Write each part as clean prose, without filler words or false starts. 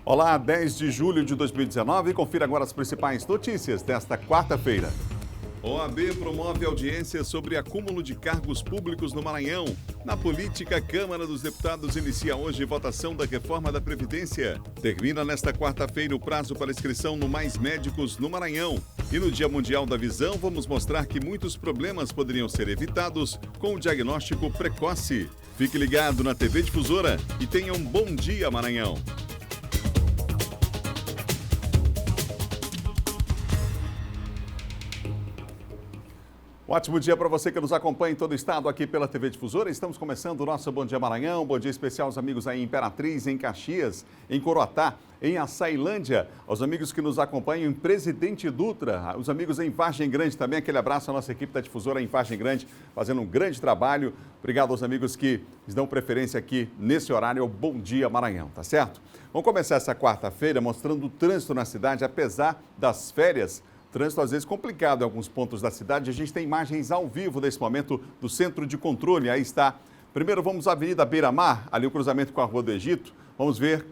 Olá, 10 de julho de 2019. Confira agora as principais notícias desta quarta-feira. OAB promove audiência sobre acúmulo de cargos públicos no Maranhão. Na política, a Câmara dos Deputados inicia hoje votação da reforma da Previdência. Termina nesta quarta-feira o prazo para inscrição no Mais Médicos no Maranhão. E no Dia Mundial da Visão, vamos mostrar que muitos problemas poderiam ser evitados com o diagnóstico precoce. Fique ligado na TV Difusora e tenha um bom dia, Maranhão. Um ótimo dia para você que nos acompanha em todo o estado aqui pela TV Difusora. Estamos começando o nosso Bom Dia Maranhão. Bom dia especial aos amigos aí em Imperatriz, em Caxias, em Coroatá, em Açailândia, aos amigos que nos acompanham em Presidente Dutra, os amigos em Vargem Grande também. Aquele abraço à nossa equipe da Difusora em Vargem Grande, fazendo um grande trabalho. Obrigado aos amigos que dão preferência aqui nesse horário ao Bom Dia Maranhão, tá certo? Vamos começar essa quarta-feira mostrando o trânsito na cidade, apesar das férias. Trânsito às vezes complicado em alguns pontos da cidade. A gente tem imagens ao vivo nesse momento do centro de controle. Aí está. Primeiro vamos à Avenida Beira-Mar, ali o cruzamento com a Rua do Egito. Vamos ver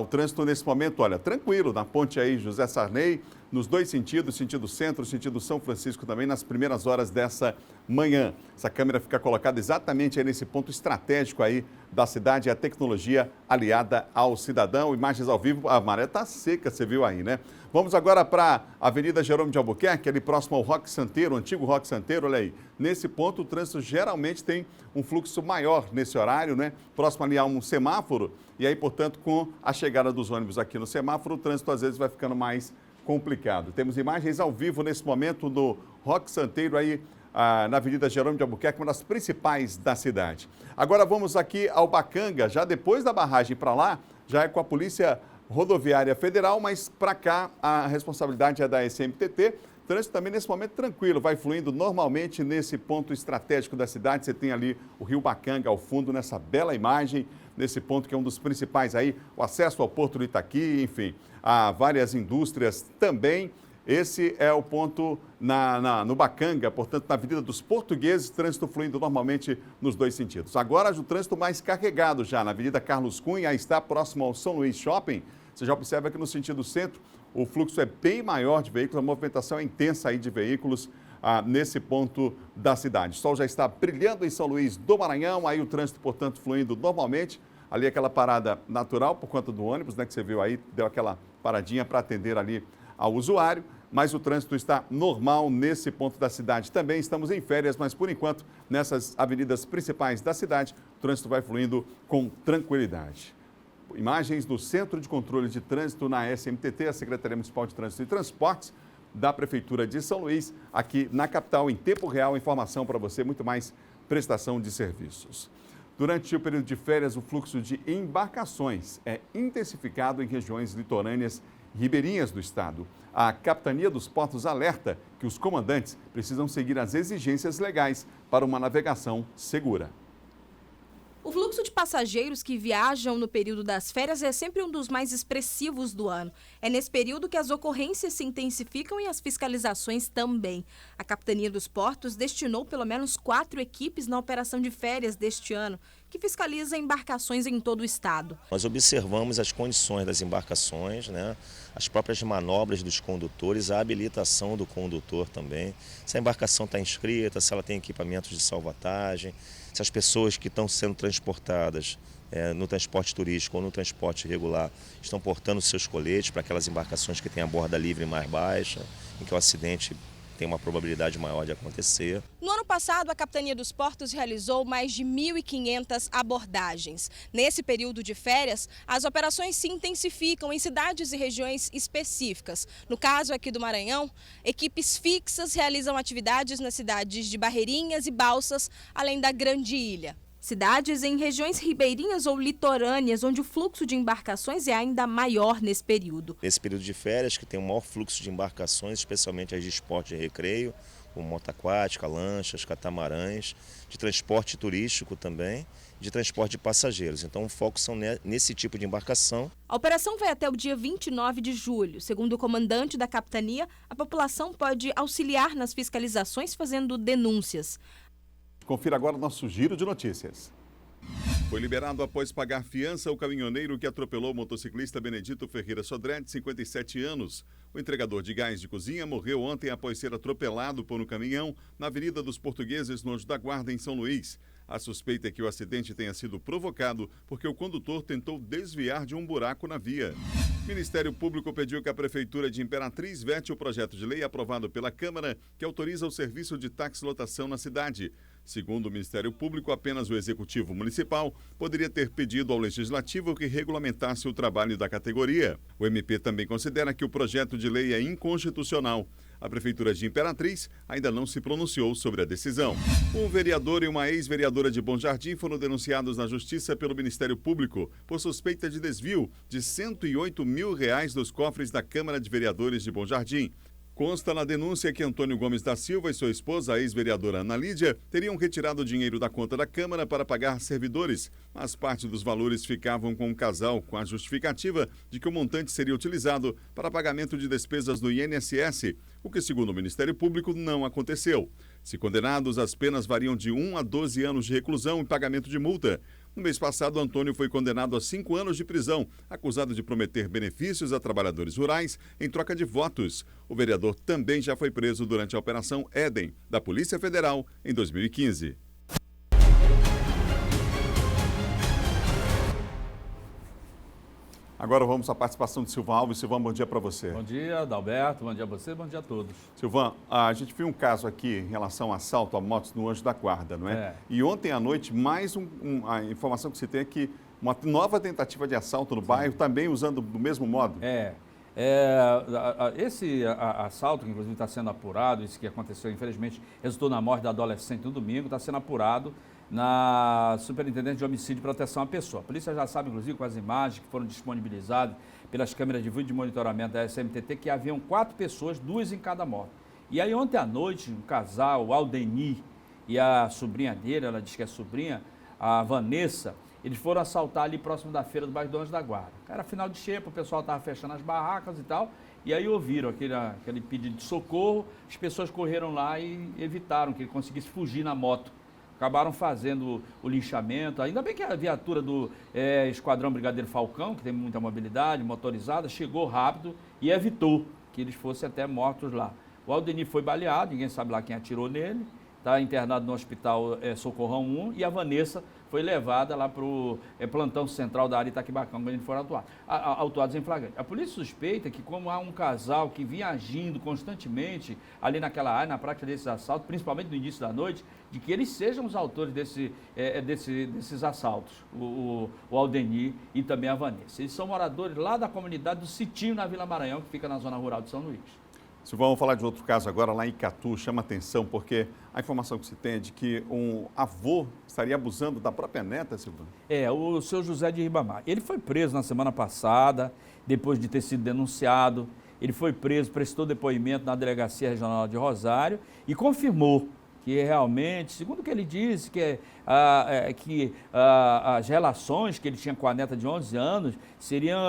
o trânsito nesse momento. Olha, tranquilo, na ponte aí José Sarney, nos dois sentidos, sentido centro, sentido São Francisco também, nas primeiras horas dessa manhã. Essa câmera fica colocada exatamente aí nesse ponto estratégico aí da cidade, a tecnologia aliada ao cidadão. Imagens ao vivo, a maré está seca, você viu aí, né? Vamos agora para a Avenida Jerônimo de Albuquerque, ali próximo ao Roque Santeiro, o antigo Roque Santeiro, olha aí. Nesse ponto, o trânsito geralmente tem um fluxo maior nesse horário, né? Próximo ali a um semáforo, e aí, portanto, com a chegada dos ônibus aqui no semáforo, o trânsito às vezes vai ficando mais complicado. Temos imagens ao vivo nesse momento do Roque Santeiro, aí na Avenida Jerônimo de Albuquerque, uma das principais da cidade. Agora vamos aqui ao Bacanga, já depois da barragem para lá, já é com a Polícia Rodoviária Federal, mas para cá a responsabilidade é da SMTT. Trânsito também nesse momento tranquilo, vai fluindo normalmente nesse ponto estratégico da cidade. Você tem ali o Rio Bacanga ao fundo, nessa bela imagem, nesse ponto que é um dos principais aí, o acesso ao Porto do Itaqui, enfim, há várias indústrias também. Esse é o ponto no Bacanga, portanto, na Avenida dos Portugueses, trânsito fluindo normalmente nos dois sentidos. Agora, o trânsito mais carregado já na Avenida Carlos Cunha, aí está próximo ao São Luís Shopping. Você já observa que no sentido centro, o fluxo é bem maior de veículos, a movimentação é intensa aí de veículos nesse ponto da cidade. O sol já está brilhando em São Luís do Maranhão, aí o trânsito, portanto, fluindo normalmente. Ali aquela parada natural por conta do ônibus, né, que você viu aí, deu aquela paradinha para atender ali ao usuário, mas o trânsito está normal nesse ponto da cidade. Também estamos em férias, mas por enquanto, nessas avenidas principais da cidade, o trânsito vai fluindo com tranquilidade. Imagens do Centro de Controle de Trânsito na SMTT, a Secretaria Municipal de Trânsito e Transportes da Prefeitura de São Luís, aqui na capital, em tempo real, informação para você, muito mais prestação de serviços. Durante o período de férias, o fluxo de embarcações é intensificado em regiões litorâneas ribeirinhas do estado. A Capitania dos Portos alerta que os comandantes precisam seguir as exigências legais para uma navegação segura. O fluxo de passageiros que viajam no período das férias é sempre um dos mais expressivos do ano. É nesse período que as ocorrências se intensificam e as fiscalizações também. A Capitania dos Portos destinou pelo menos 4 equipes na operação de férias deste ano, que fiscaliza embarcações em todo o estado. Nós observamos as condições das embarcações, né? As próprias manobras dos condutores, a habilitação do condutor também, se a embarcação está inscrita, se ela tem equipamentos de salvatagem, se as pessoas que estão sendo transportadas no transporte turístico ou no transporte regular estão portando seus coletes para aquelas embarcações que têm a borda livre mais baixa, em que o acidente tem uma probabilidade maior de acontecer. No ano passado, a Capitania dos Portos realizou mais de 1.500 abordagens. Nesse período de férias, as operações se intensificam em cidades e regiões específicas. No caso aqui do Maranhão, equipes fixas realizam atividades nas cidades de Barreirinhas e Balsas, além da Grande Ilha. Cidades em regiões ribeirinhas ou litorâneas, onde o fluxo de embarcações é ainda maior nesse período. Nesse período de férias, que tem o maior fluxo de embarcações, especialmente as de esporte e recreio, como moto aquática, lanchas, catamarãs, de transporte turístico também, de transporte de passageiros. Então, o foco são nesse tipo de embarcação. A operação vai até o dia 29 de julho. Segundo o comandante da capitania, a população pode auxiliar nas fiscalizações fazendo denúncias. Confira agora o nosso giro de notícias. Foi liberado após pagar fiança o caminhoneiro que atropelou o motociclista Benedito Ferreira Sodré, de 57 anos. O entregador de gás de cozinha morreu ontem após ser atropelado por um caminhão na Avenida dos Portugueses, no Anjo da Guarda, em São Luís. A suspeita é que o acidente tenha sido provocado porque o condutor tentou desviar de um buraco na via. O Ministério Público pediu que a Prefeitura de Imperatriz vete o projeto de lei aprovado pela Câmara que autoriza o serviço de taxilotação na cidade. Segundo o Ministério Público, apenas o Executivo Municipal poderia ter pedido ao Legislativo que regulamentasse o trabalho da categoria. O MP também considera que o projeto de lei é inconstitucional. A Prefeitura de Imperatriz ainda não se pronunciou sobre a decisão. Um vereador e uma ex-vereadora de Bom Jardim foram denunciados na Justiça pelo Ministério Público por suspeita de desvio de R$108 mil dos cofres da Câmara de Vereadores de Bom Jardim. Consta na denúncia que Antônio Gomes da Silva e sua esposa, a ex-vereadora Ana Lídia, teriam retirado o dinheiro da conta da Câmara para pagar servidores, mas parte dos valores ficavam com o casal, com a justificativa de que o montante seria utilizado para pagamento de despesas do INSS, o que, segundo o Ministério Público, não aconteceu. Se condenados, as penas variam de 1 a 12 anos de reclusão e pagamento de multa. No mês passado, Antônio foi condenado a 5 anos de prisão, acusado de prometer benefícios a trabalhadores rurais em troca de votos. O vereador também já foi preso durante a Operação Éden, da Polícia Federal, em 2015. Agora vamos à participação de Silvan Alves. Silvan, bom dia para você. Bom dia, Adalberto. Bom dia a você, bom dia a todos. Silvan, a gente viu um caso aqui em relação a assalto a motos no Anjo da Guarda, não é? E ontem à noite, mais a informação que se tem é que uma nova tentativa de assalto no bairro, também usando do mesmo modo. Esse assalto, que inclusive está sendo apurado, isso que aconteceu, infelizmente, resultou na morte da adolescente no domingo, está sendo apurado na Superintendência de Homicídio e Proteção à Pessoa. A polícia já sabe, inclusive, com as imagens que foram disponibilizadas pelas câmeras de vídeo de monitoramento da SMTT, que haviam 4 pessoas, 2 em cada moto. E aí, ontem à noite, um casal, o Aldeni e a sobrinha dele, ela diz que é sobrinha, a Vanessa, eles foram assaltar ali próximo da feira do bairro do Anjo da Guarda. Era final de xepa, o pessoal estava fechando as barracas e tal, e aí ouviram aquele pedido de socorro, as pessoas correram lá e evitaram que ele conseguisse fugir na moto. Acabaram fazendo o linchamento. Ainda bem que a viatura do Esquadrão Brigadeiro Falcão, que tem muita mobilidade, motorizada, chegou rápido e evitou que eles fossem até mortos lá. O Aldeni foi baleado, ninguém sabe lá quem atirou nele, está internado no hospital Socorrão 1, e a Vanessa foi levada lá para o plantão central da área Itaquibacão, quando eles foram autuados em flagrante. A polícia suspeita que, como há um casal que vinha agindo constantemente ali naquela área, na prática desses assaltos, principalmente no início da noite, de que eles sejam os autores desses assaltos, o Aldeni e também a Vanessa. Eles são moradores lá da comunidade do Sitinho, na Vila Maranhão, que fica na zona rural de São Luís. Silvan, vamos falar de outro caso agora lá em Icatu. Chama atenção porque a informação que se tem é de que um avô estaria abusando da própria neta, Silvan. O seu José de Ribamar. Ele foi preso na semana passada, depois de ter sido denunciado. Ele foi preso, prestou depoimento na Delegacia Regional de Rosário e confirmou que realmente, segundo o que ele disse, que as relações que ele tinha com a neta de 11 anos seriam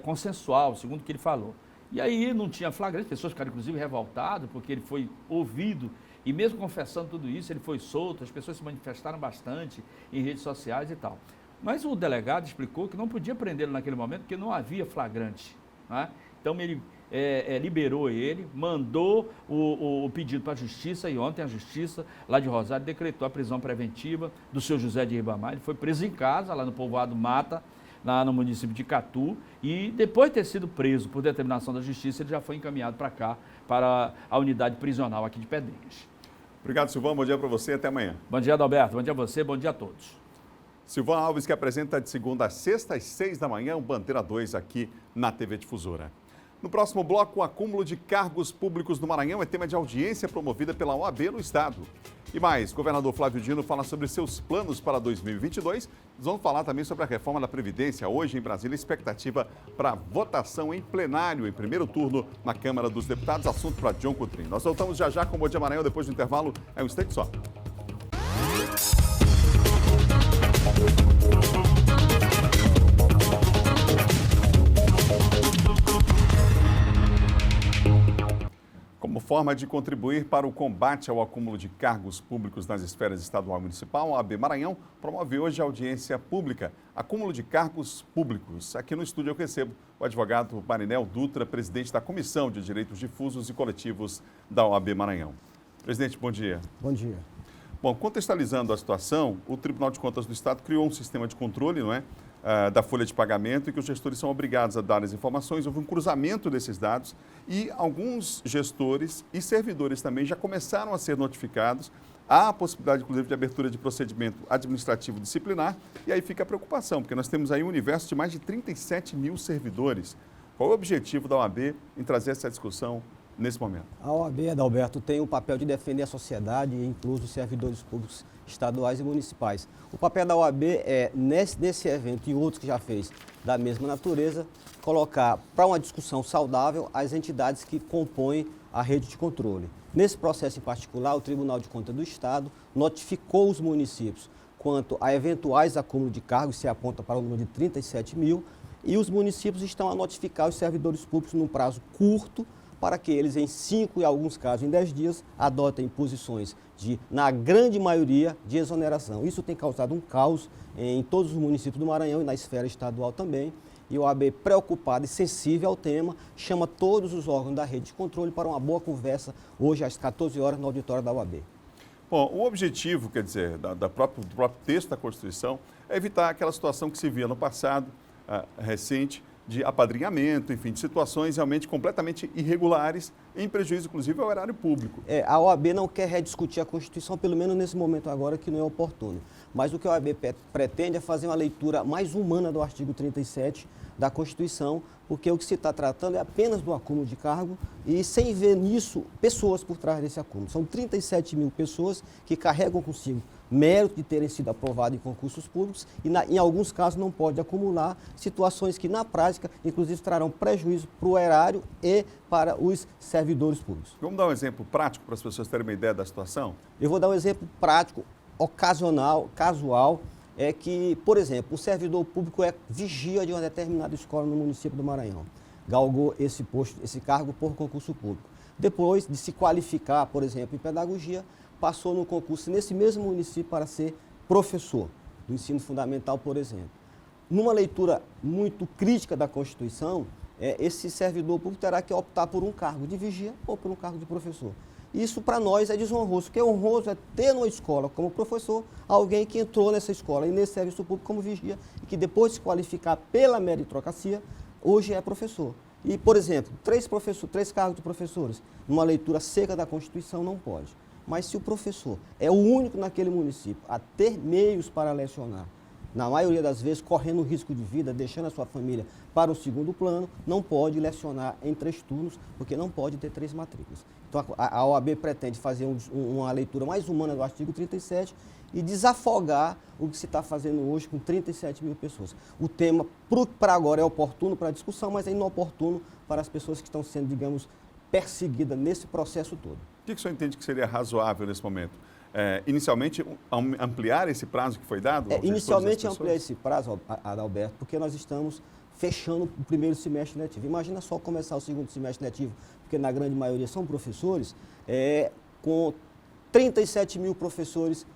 consensual, segundo o que ele falou. E aí não tinha flagrante, pessoas ficaram inclusive revoltadas porque ele foi ouvido e mesmo confessando tudo isso, ele foi solto, as pessoas se manifestaram bastante em redes sociais e tal. Mas o delegado explicou que não podia prendê-lo naquele momento porque não havia flagrante, né? Então ele liberou ele, mandou o pedido para a Justiça e ontem a Justiça lá de Rosário decretou a prisão preventiva do seu José de Ribamar. Ele foi preso em casa, lá no povoado Mata, lá no município de Icatu, e depois de ter sido preso por determinação da Justiça, ele já foi encaminhado para cá, para a unidade prisional aqui de Pedrinhas. Obrigado, Silvan. Bom dia para você e até amanhã. Bom dia, Adalberto. Bom dia a você, bom dia a todos. Silvan Alves, que apresenta de segunda a sexta, às 6 da manhã, o Bandeira 2 aqui na TV Difusora. No próximo bloco, o acúmulo de cargos públicos no Maranhão é tema de audiência promovida pela OAB no estado. E mais, governador Flávio Dino fala sobre seus planos para 2022. Nós vamos falar também sobre a reforma da Previdência. Hoje, em Brasília, expectativa para votação em plenário, em primeiro turno, na Câmara dos Deputados. Assunto para John Coutrin. Nós voltamos já com o Bom Dia Maranhão, depois do intervalo. É um instante só. Como forma de contribuir para o combate ao acúmulo de cargos públicos nas esferas estadual e municipal, a OAB Maranhão promove hoje a audiência pública, acúmulo de cargos públicos. Aqui no estúdio eu recebo o advogado Marinel Dutra, presidente da Comissão de Direitos Difusos e Coletivos da OAB Maranhão. Presidente, bom dia. Bom dia. Bom, contextualizando a situação, o Tribunal de Contas do Estado criou um sistema de controle, da folha de pagamento e que os gestores são obrigados a dar as informações. Houve um cruzamento desses dados e alguns gestores e servidores também já começaram a ser notificados. Há a possibilidade, inclusive, de abertura de procedimento administrativo disciplinar e aí fica a preocupação, porque nós temos aí um universo de mais de 37 mil servidores. Qual é o objetivo da OAB em trazer essa discussão nesse momento? A OAB, Adalberto, tem o papel de defender a sociedade, inclusive os servidores públicos estaduais e municipais. O papel da OAB é, nesse evento e outros que já fez da mesma natureza, colocar para uma discussão saudável as entidades que compõem a rede de controle. Nesse processo em particular, o Tribunal de Contas do Estado notificou os municípios quanto a eventuais acúmulos de cargos, se aponta para o número de 37 mil, e os municípios estão a notificar os servidores públicos num prazo curto, para que eles, em 5 e alguns casos em 10 dias, adotem posições na grande maioria, de exoneração. Isso tem causado um caos em todos os municípios do Maranhão e na esfera estadual também. E o OAB, preocupado e sensível ao tema, chama todos os órgãos da rede de controle para uma boa conversa hoje às 14 horas no auditório da OAB. Bom, o objetivo, quer dizer, do próprio texto da Constituição é evitar aquela situação que se via no passado recente, de apadrinhamento, enfim, de situações realmente completamente irregulares, em prejuízo, inclusive, ao erário público. A OAB não quer rediscutir a Constituição, pelo menos nesse momento agora, que não é oportuno. Mas o que a OAB pretende é fazer uma leitura mais humana do artigo 37 da Constituição, porque o que se está tratando é apenas do acúmulo de cargo e sem ver nisso pessoas por trás desse acúmulo. São 37 mil pessoas que carregam consigo mérito de terem sido aprovados em concursos públicos e, em alguns casos, não pode acumular situações que, na prática, inclusive, trarão prejuízo para o erário e para os servidores públicos. Vamos dar um exemplo prático para as pessoas terem uma ideia da situação? Eu vou dar um exemplo prático, ocasional, casual, é que, por exemplo, o servidor público é vigia de uma determinada escola no município do Maranhão. Galgou esse cargo por concurso público. Depois de se qualificar, por exemplo, em pedagogia, passou no concurso nesse mesmo município para ser professor do ensino fundamental, por exemplo. Numa leitura muito crítica da Constituição, esse servidor público terá que optar por um cargo de vigia ou por um cargo de professor. Isso, para nós, é desonroso, porque honroso é ter numa escola como professor alguém que entrou nessa escola e nesse serviço público como vigia e que depois de se qualificar pela meritocracia, hoje é professor. E, por exemplo, 3 cargos de professores, numa leitura seca da Constituição, não pode. Mas se o professor é o único naquele município a ter meios para lecionar, na maioria das vezes correndo risco de vida, deixando a sua família para o segundo plano, não pode lecionar em 3 turnos, porque não pode ter 3 matrículas. Então a OAB pretende fazer uma leitura mais humana do artigo 37 e desafogar o que se está fazendo hoje com 37 mil pessoas. O tema, para agora, é oportuno para a discussão, mas é inoportuno para as pessoas que estão sendo, digamos, perseguidas nesse processo todo. O que o senhor entende que seria razoável nesse momento? Inicialmente, ampliar esse prazo que foi dado? Inicialmente, ampliar esse prazo, Adalberto, porque nós estamos fechando o primeiro semestre letivo. Imagina só começar o segundo semestre letivo, porque na grande maioria são professores, com 37 mil professores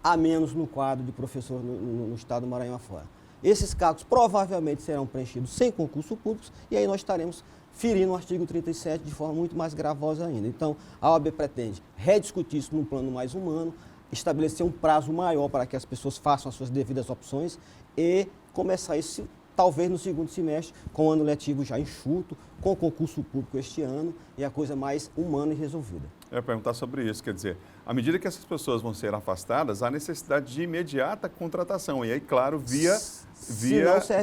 a menos no quadro de professor no estado do Maranhão afora. Esses cargos provavelmente serão preenchidos sem concurso público e aí nós estaremos ferindo o artigo 37 de forma muito mais gravosa ainda. Então, a OAB pretende rediscutir isso num plano mais humano, estabelecer um prazo maior para que as pessoas façam as suas devidas opções e começar isso talvez no segundo semestre, com o ano letivo já enxuto, com concurso público este ano e a coisa mais humana e resolvida. Eu ia perguntar sobre isso, quer dizer, à medida que essas pessoas vão ser afastadas, há necessidade de imediata contratação, e aí, claro, via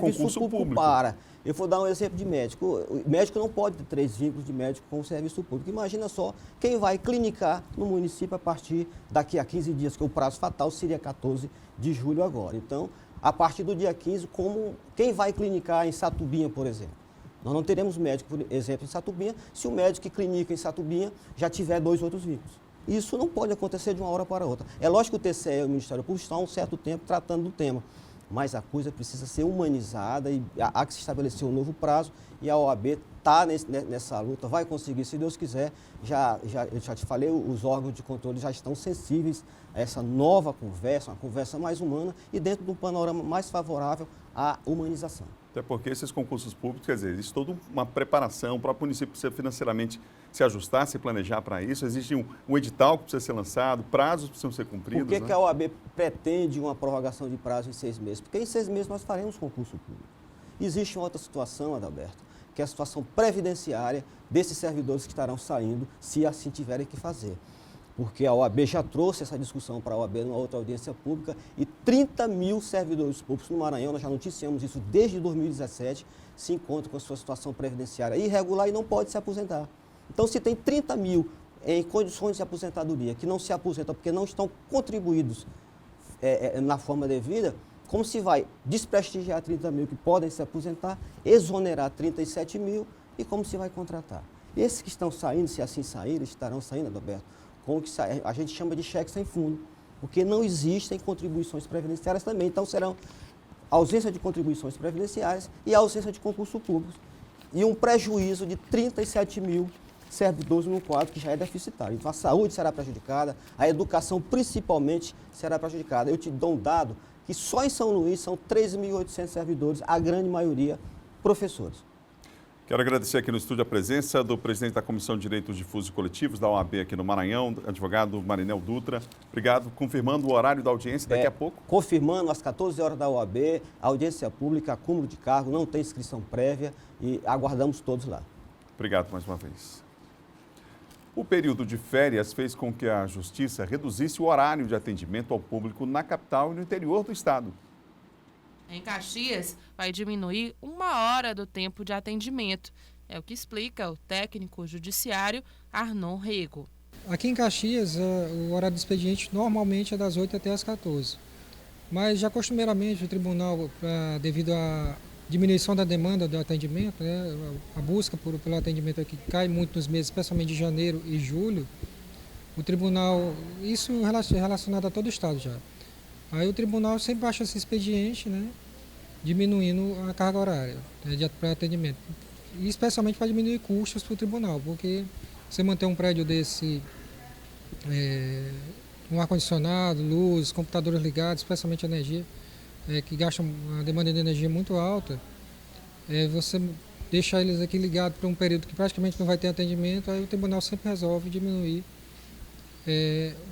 concurso público. Eu vou dar um exemplo de médico. O médico não pode ter 3 vínculos de médico com o serviço público. Imagina só quem vai clinicar no município a partir daqui a 15 dias, que o prazo fatal seria 14 de julho agora. Então, a partir do dia 15, quem vai clinicar em Satubinha, por exemplo? Nós não teremos médico, por exemplo, em Satubinha, se o médico que clinica em Satubinha já tiver 2 outros vínculos. Isso não pode acontecer de uma hora para outra. É lógico que o TCE e o Ministério Público estão há um certo tempo tratando do tema, mas a coisa precisa ser humanizada e há que se estabelecer um novo prazo e a OAB está nessa luta, vai conseguir, se Deus quiser. Eu já te falei, os órgãos de controle já estão sensíveis a essa nova conversa, uma conversa mais humana e dentro de um panorama mais favorável à humanização. Até porque esses concursos públicos, quer dizer, existe toda uma preparação, o próprio município precisa financeiramente se ajustar, se planejar para isso, existe um edital que precisa ser lançado, prazos precisam ser cumpridos. Por que a OAB pretende uma prorrogação de prazo em 6 meses? Porque em 6 meses nós faremos concurso público. Existe uma outra situação, Adalberto, que é a situação previdenciária desses servidores que estarão saindo, se assim tiverem que fazer. Porque a OAB já trouxe essa discussão para a OAB numa outra audiência pública e 30 mil servidores públicos no Maranhão, nós já noticiamos isso desde 2017, se encontram com a sua situação previdenciária irregular e não pode se aposentar. Então, se tem 30 mil em condições de aposentadoria que não se aposentam porque não estão contribuídos na forma devida, como se vai desprestigiar 30 mil que podem se aposentar, exonerar 37 mil e como se vai contratar? Esses que estão saindo, se assim saírem, estarão saindo, Adalberto, com o que a gente chama de cheque sem fundo, porque não existem contribuições previdenciárias também. Então, serão ausência de contribuições previdenciárias e ausência de concurso público. E um prejuízo de 37 mil servidores no quadro que já é deficitário. Então, a saúde será prejudicada, a educação principalmente será prejudicada. Eu te dou um dado que só em São Luís são 13.800 servidores, a grande maioria professores. Quero agradecer aqui no estúdio a presença do presidente da Comissão de Direitos Difusos e Coletivos da OAB aqui no Maranhão, advogado Marinel Dutra. Obrigado. Confirmando o horário da audiência daqui a pouco. Confirmando, às 14 horas da OAB, audiência pública, acúmulo de cargo, não tem inscrição prévia e aguardamos todos lá. Obrigado mais uma vez. O período de férias fez com que a Justiça reduzisse o horário de atendimento ao público na capital e no interior do estado. Em Caxias, vai diminuir 1 hora do tempo de atendimento. É o que explica o técnico judiciário Arnon Rego. Aqui em Caxias, o horário do expediente normalmente é das 8 até as 14. Mas já costumeiramente o tribunal, devido à diminuição da demanda do atendimento, né, a busca pelo atendimento aqui cai muito nos meses, especialmente de janeiro e julho, o tribunal, isso relacionado a todo o estado já. Aí o tribunal sempre baixa esse expediente, né, diminuindo a carga horária, né, para atendimento. E especialmente para diminuir custos para o tribunal, porque você manter um prédio desse, um ar-condicionado, luz, computadores ligados, especialmente energia, que gastam uma demanda de energia muito alta, você deixar eles aqui ligados para um período que praticamente não vai ter atendimento, aí o tribunal sempre resolve diminuir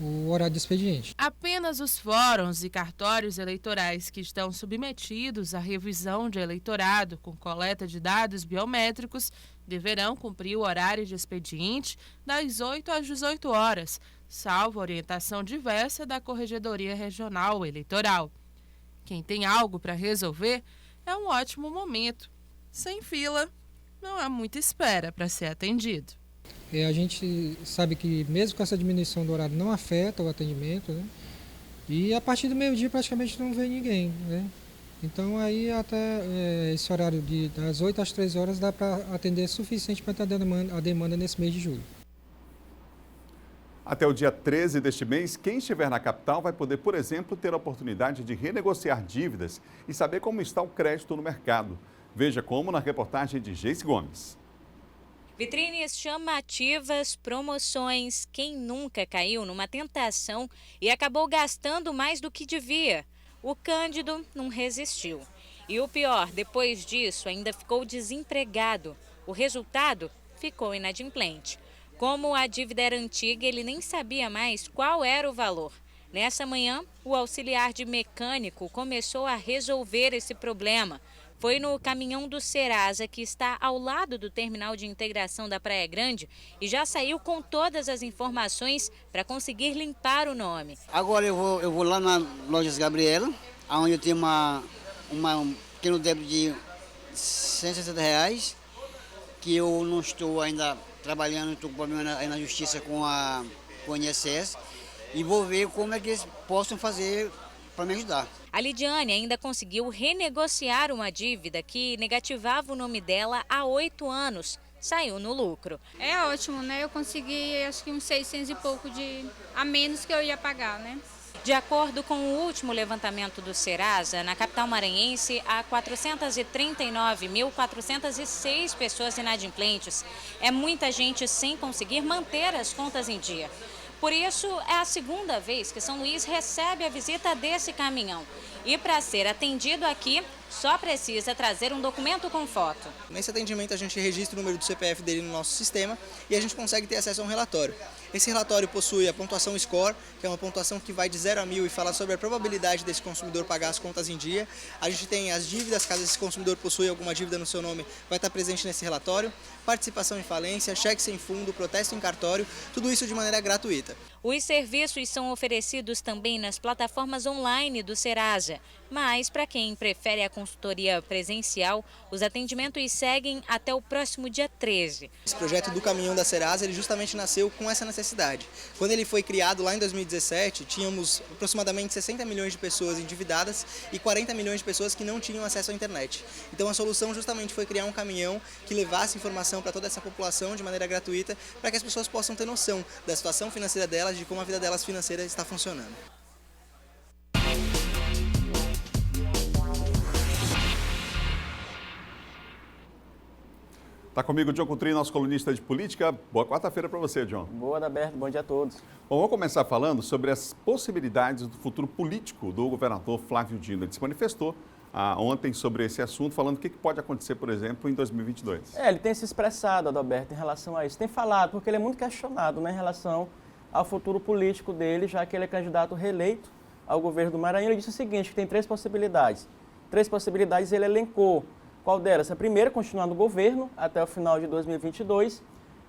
o horário de expediente. Apenas os fóruns e cartórios eleitorais que estão submetidos à revisão de eleitorado com coleta de dados biométricos deverão cumprir o horário de expediente das 8 às 18 horas, salvo orientação diversa da Corregedoria Regional Eleitoral. Quem tem algo para resolver é um ótimo momento. Sem fila, não há muita espera para ser atendido. A gente sabe que mesmo com essa diminuição do horário não afeta o atendimento, né? E a partir do meio-dia praticamente não vem ninguém, né? Então aí até esse horário das 8 às 3 horas dá para atender suficiente para atender a demanda nesse mês de julho. Até o dia 13 deste mês, quem estiver na capital vai poder, por exemplo, ter a oportunidade de renegociar dívidas e saber como está o crédito no mercado. Veja como na reportagem de Geice Gomes. Vitrines chamativas, promoções, quem nunca caiu numa tentação e acabou gastando mais do que devia? O Cândido não resistiu. E o pior, depois disso, ainda ficou desempregado. O resultado ficou inadimplente. Como a dívida era antiga, ele nem sabia mais qual era o valor. Nessa manhã, o auxiliar de mecânico começou a resolver esse problema. Foi no caminhão do Serasa, que está ao lado do terminal de integração da Praia Grande, e já saiu com todas as informações para conseguir limpar o nome. Agora eu vou lá na Lojas Gabriela, onde eu tenho um pequeno débito de R$160, que eu não estou ainda trabalhando, estou com problema aí na justiça com o INSS, e vou ver como é que eles possam fazer para me ajudar. A Lidiane ainda conseguiu renegociar uma dívida que negativava o nome dela há 8 anos. Saiu no lucro. É ótimo, né? Eu consegui acho que uns 600 e pouco a menos que eu ia pagar, né? De acordo com o último levantamento do Serasa, na capital maranhense há 439.406 pessoas inadimplentes. É muita gente sem conseguir manter as contas em dia. Por isso, é a segunda vez que São Luís recebe a visita desse caminhão. E para ser atendido aqui, só precisa trazer um documento com foto. Nesse atendimento a gente registra o número do CPF dele no nosso sistema e a gente consegue ter acesso a um relatório. Esse relatório possui a pontuação Score, que é uma pontuação que vai de 0 a 1000 e fala sobre a probabilidade desse consumidor pagar as contas em dia. A gente tem as dívidas, caso esse consumidor possui alguma dívida no seu nome, vai estar presente nesse relatório. Participação em falência, cheque sem fundo, protesto em cartório, tudo isso de maneira gratuita. Os serviços são oferecidos também nas plataformas online do Serasa. Mas, para quem prefere a consultoria presencial, os atendimentos seguem até o próximo dia 13. Esse projeto do caminhão da Serasa, ele justamente nasceu com essa necessidade. Quando ele foi criado lá em 2017, tínhamos aproximadamente 60 milhões de pessoas endividadas e 40 milhões de pessoas que não tinham acesso à internet. Então a solução justamente foi criar um caminhão que levasse informação para toda essa população de maneira gratuita, para que as pessoas possam ter noção da situação financeira delas, de como a vida delas financeira está funcionando. Está comigo o John Coutrinho, nosso colunista de política. Boa quarta-feira para você, John. Boa, Adalberto. Bom dia a todos. Bom, vamos começar falando sobre as possibilidades do futuro político do governador Flávio Dino. Ele se manifestou ontem sobre esse assunto, falando o que pode acontecer, por exemplo, em 2022. Ele tem se expressado, Adalberto, em relação a isso. Tem falado, porque ele é muito questionado, né, em relação ao futuro político dele, já que ele é candidato reeleito ao governo do Maranhão. Ele disse o seguinte, que tem 3 possibilidades. 3 possibilidades ele elencou. Qual delas? A primeira, continuar no governo até o final de 2022.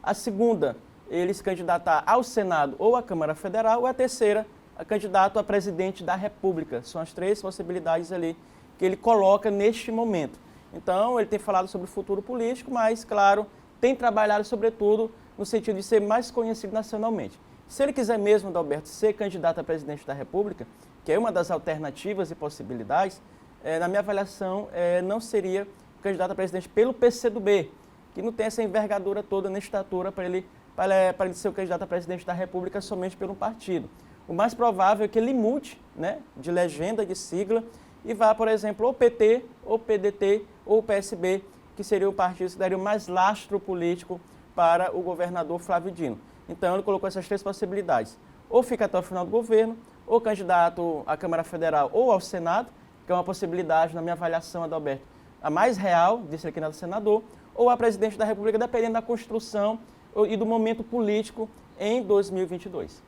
A segunda, ele se candidatar ao Senado ou à Câmara Federal. Ou a terceira, a candidato a presidente da República. São as 3 possibilidades ali que ele coloca neste momento. Então, ele tem falado sobre o futuro político, mas, claro, tem trabalhado, sobretudo, no sentido de ser mais conhecido nacionalmente. Se ele quiser mesmo, Adalberto, ser candidato a presidente da República, que é uma das alternativas e possibilidades, na minha avaliação, não seria candidato a presidente pelo PCdoB, que não tem essa envergadura toda, nem estatura para ele ser o candidato a presidente da República somente por um partido. O mais provável é que ele mude, né, de legenda, de sigla, e vá, por exemplo, ou PT, ou PDT, ou PSB, que seria o partido que daria mais lastro político para o governador Flávio Dino. Então, ele colocou essas 3 possibilidades. Ou fica até o final do governo, ou candidato à Câmara Federal ou ao Senado, que é uma possibilidade, na minha avaliação, Adalberto, a mais real de ser candidato a senador, ou a presidente da República, dependendo da construção e do momento político em 2022.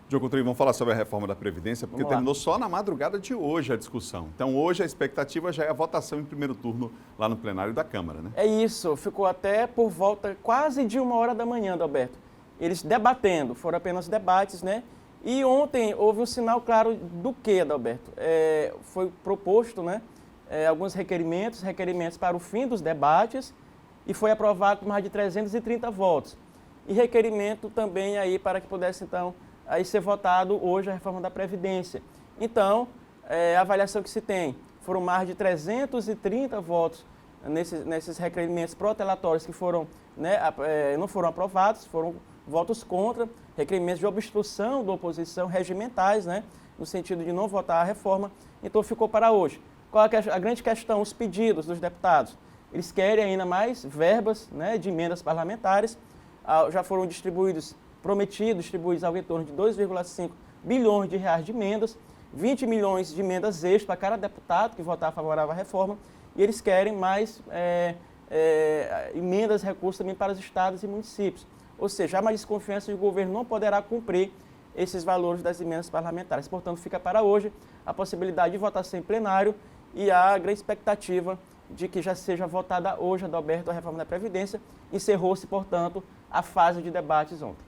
John Coutrinho, vamos falar sobre a reforma da Previdência, porque terminou só na madrugada de hoje a discussão. Então, hoje a expectativa já é a votação em primeiro turno lá no plenário da Câmara, né? É isso, ficou até por volta quase de 1h da manhã, Adalberto. Eles debatendo, foram apenas debates, né? E ontem houve um sinal claro do que, Adalberto? Foi proposto, né, alguns requerimentos para o fim dos debates e foi aprovado por mais de 330 votos. E requerimento também aí para que pudesse, então, aí ser votado hoje a reforma da Previdência. Então, a avaliação que se tem, foram mais de 330 votos nesses requerimentos protelatórios que foram, né, não foram aprovados, foram votos contra, requerimentos de obstrução da oposição, regimentais, né, no sentido de não votar a reforma. Então, ficou para hoje. Qual é a grande questão? Os pedidos dos deputados. Eles querem ainda mais verbas, né, de emendas parlamentares. Já foram distribuídos algo em torno de 2,5 bilhões de reais de emendas, 20 milhões de emendas extras para cada deputado que votar favorável à reforma, e eles querem mais emendas, recursos também para os estados e municípios. Ou seja, há uma desconfiança de que o governo não poderá cumprir esses valores das emendas parlamentares. Portanto, fica para hoje a possibilidade de votação em plenário e a grande expectativa de que já seja votada hoje, Adalberto, a reforma da Previdência. Encerrou-se, portanto, a fase de debates ontem.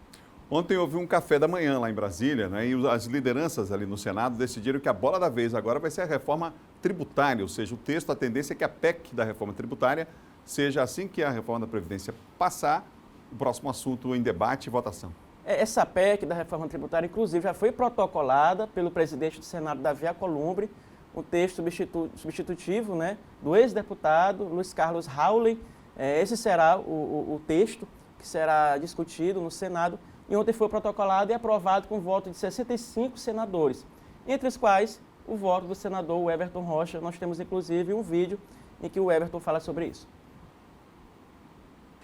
Ontem houve um café da manhã lá em Brasília, né, e as lideranças ali no Senado decidiram que a bola da vez agora vai ser a reforma tributária, ou seja, o texto, a tendência é que a PEC da reforma tributária seja, assim que a reforma da Previdência passar, o próximo assunto em debate e votação. Essa PEC da reforma tributária, inclusive, já foi protocolada pelo presidente do Senado, Davi Alcolumbre, um texto substitutivo, né, do ex-deputado Luiz Carlos Rauley. Esse será o texto que será discutido no Senado e ontem foi protocolado e aprovado com voto de 65 senadores, entre os quais o voto do senador Everton Rocha. Nós temos inclusive um vídeo em que o Everton fala sobre isso.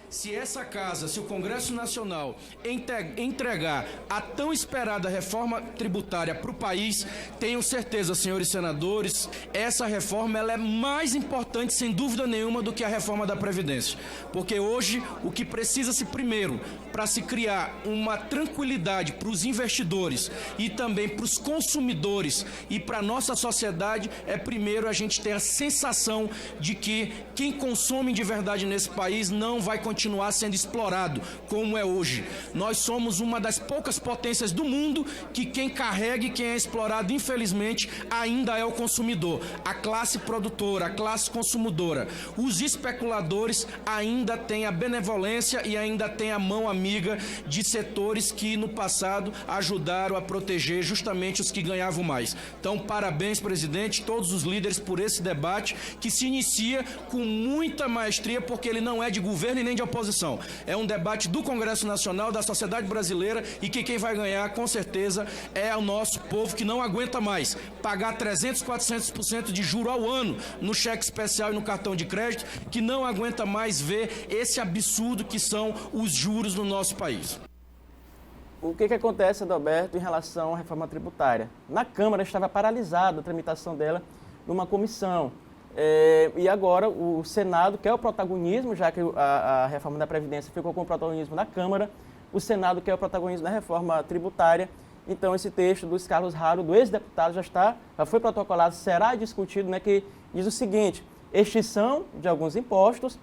Se essa casa, se o Congresso Nacional entregar a tão esperada reforma tributária para o país, tenho certeza, senhores senadores, essa reforma ela é mais importante, sem dúvida nenhuma, do que a reforma da Previdência. Porque hoje o que precisa-se primeiro para se criar uma tranquilidade para os investidores e também para os consumidores e para a nossa sociedade é primeiro a gente ter a sensação de que quem consome de verdade nesse país não vai continuar sendo explorado como é hoje. Nós somos uma das poucas potências do mundo que quem carrega e quem é explorado, infelizmente, ainda é o consumidor, a classe produtora, a classe consumidora. Os especuladores ainda têm a benevolência e ainda têm a mão amiga de setores que no passado ajudaram a proteger justamente os que ganhavam mais. Então, parabéns, presidente, todos os líderes por esse debate que se inicia com muita maestria, porque ele não é de governo e nem de oposição. É um debate do Congresso Nacional, da sociedade brasileira, e que quem vai ganhar, com certeza, é o nosso povo, que não aguenta mais pagar 300%, 400% de juro ao ano no cheque especial e no cartão de crédito, que não aguenta mais ver esse absurdo que são os juros no nosso país. O que acontece, Adalberto, em relação à reforma tributária? Na Câmara estava paralisada a tramitação dela numa comissão. E agora o Senado quer o protagonismo, já que a reforma da Previdência ficou com o protagonismo na Câmara, o Senado quer o protagonismo da reforma tributária. Então esse texto do Carlos Raro, do ex-deputado, já foi protocolado, será discutido, né, que diz o seguinte: extinção de alguns impostos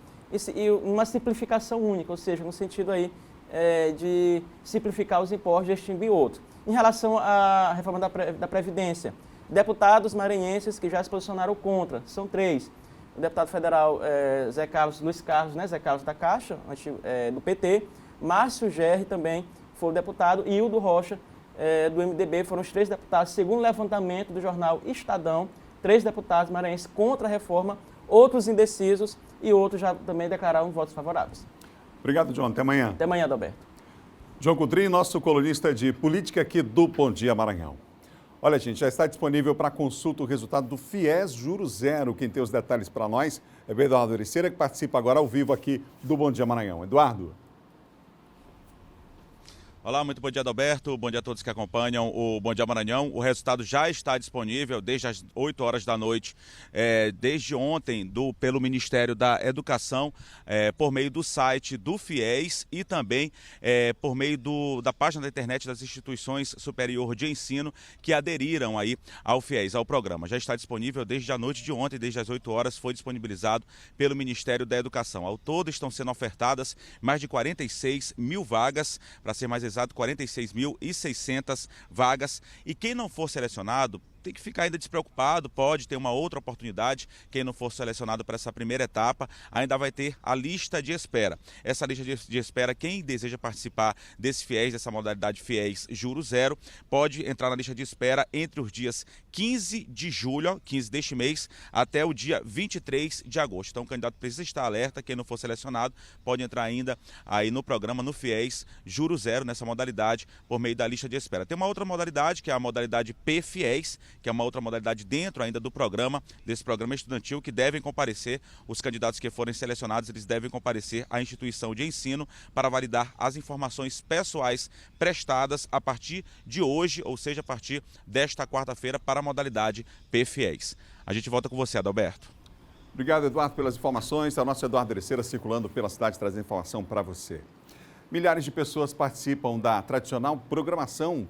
e uma simplificação única, ou seja, no sentido aí de simplificar os impostos e extinguir outros. Em relação à reforma da Previdência, deputados maranhenses que já se posicionaram contra, são 3. O deputado federal Luiz Carlos, né, Zé Carlos da Caixa, do PT, Márcio Gerri também foi o deputado, e Hildo Rocha, do MDB, foram os 3 deputados, segundo o levantamento do jornal Estadão, 3 deputados maranhenses contra a reforma, outros indecisos e outros já também declararam votos favoráveis. Obrigado, John. Até amanhã. Até amanhã, Adalberto. João Coutrinho, nosso colunista de política aqui do Bom Dia Maranhão. Olha, gente, já está disponível para consulta o resultado do FIES Juro Zero. Quem tem os detalhes para nós é o Eduardo Ericeira, que participa agora ao vivo aqui do Bom Dia Maranhão. Eduardo. Olá, muito bom dia, Adalberto. Bom dia a todos que acompanham o Bom Dia Maranhão. O resultado já está disponível desde as 8 horas da noite, desde ontem, pelo Ministério da Educação, por meio do site do FIES e também por meio da página da internet das instituições superior de ensino que aderiram aí ao FIES, ao programa. Já está disponível desde a noite de ontem, desde as 8 horas, foi disponibilizado pelo Ministério da Educação. Ao todo estão sendo ofertadas mais de 46 mil vagas, para ser mais exato, 46.600 vagas, e quem não for selecionado tem que ficar ainda despreocupado, pode ter uma outra oportunidade. Quem não for selecionado para essa primeira etapa ainda vai ter a lista de espera. Essa lista de espera, quem deseja participar desse FIES, dessa modalidade FIES Juro Zero, pode entrar na lista de espera entre os dias 15 de julho, 15 deste mês, até o dia 23 de agosto. Então o candidato precisa estar alerta, quem não for selecionado pode entrar ainda aí no programa, no FIES Juro Zero, nessa modalidade, por meio da lista de espera. Tem uma outra modalidade, que é a modalidade PFIES, que é uma outra modalidade dentro ainda do programa, desse programa estudantil, que devem comparecer, os candidatos que forem selecionados, eles devem comparecer à instituição de ensino para validar as informações pessoais prestadas a partir de hoje, ou seja, a partir desta quarta-feira, para a modalidade PFIES. A gente volta com você, Adalberto. Obrigado, Eduardo, pelas informações. É o nosso Eduardo Ericeira circulando pela cidade, trazendo informação para você. Milhares de pessoas participaram da tradicional programação